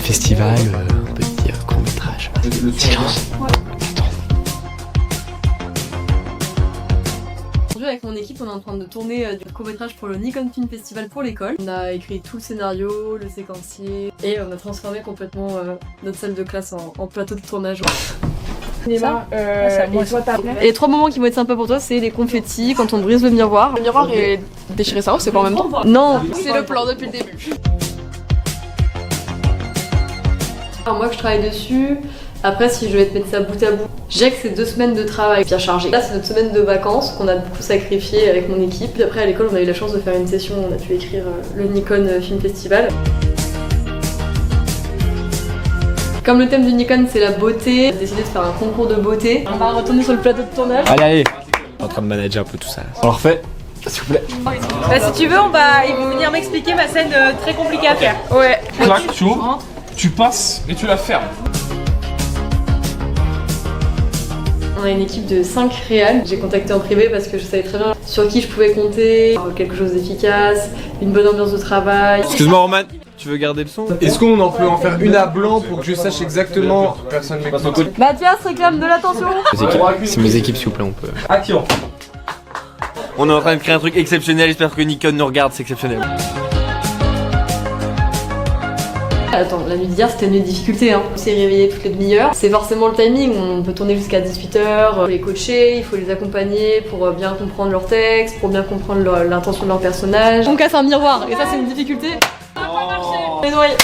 Festival, on peut dire court-métrage. Silence. Aujourd'hui avec mon équipe on est en train de tourner du court-métrage pour le Nikon Film Festival pour l'école. On a écrit tout le scénario, le séquencier et on a transformé complètement notre salle de classe en plateau de tournage. Ça, Et les 3 moments qui vont être sympas pour toi, c'est les confettis, quand on brise le miroir. Le miroir est déchiré ça, c'est pas en même temps. Non, C'est le plan depuis le début. Alors moi que je travaille dessus, après si je vais te mettre ça bout à bout, je dirais que c'est 2 semaines de travail bien chargé. Là c'est notre semaine de vacances qu'on a beaucoup sacrifié avec mon équipe. Puis après à l'école on a eu la chance de faire une session où on a pu écrire le Nikon Film Festival. Comme le thème du Nikon c'est la beauté, on a décidé de faire un concours de beauté. On va retourner sur le plateau de tournage. Allez, en train de manager un peu tout ça. On le refait, s'il vous plaît. Bah, si tu veux, ils vont venir m'expliquer ma scène très compliquée à faire. Ouais. Clac, tu ouvres, tu passes et tu la fermes. On a une équipe de 5 réals. J'ai contacté en privé parce que je savais très bien sur qui je pouvais compter. Quelque chose d'efficace, une bonne ambiance de travail. Excuse-moi Roman, tu veux garder le son? Est-ce qu'on peut en faire une à blanc pour que je sache exactement personne m'écoute? Mathias réclame de l'attention. C'est mes équipes s'il vous plaît, on peut. Action. On est en train de créer un truc exceptionnel, j'espère que Nikon nous regarde, c'est exceptionnel. Attends, la nuit d'hier c'était une difficulté, hein. On s'est réveillé toutes les demi-heures. C'est forcément le timing, on peut tourner jusqu'à 18h, il faut les coacher, il faut les accompagner pour bien comprendre leur texte, pour bien comprendre l'intention de leur personnage. On casse un miroir, et ça c'est une difficulté. Ça n'a pas marché. Les noyés.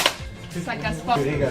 Ça casse pas. Je régale.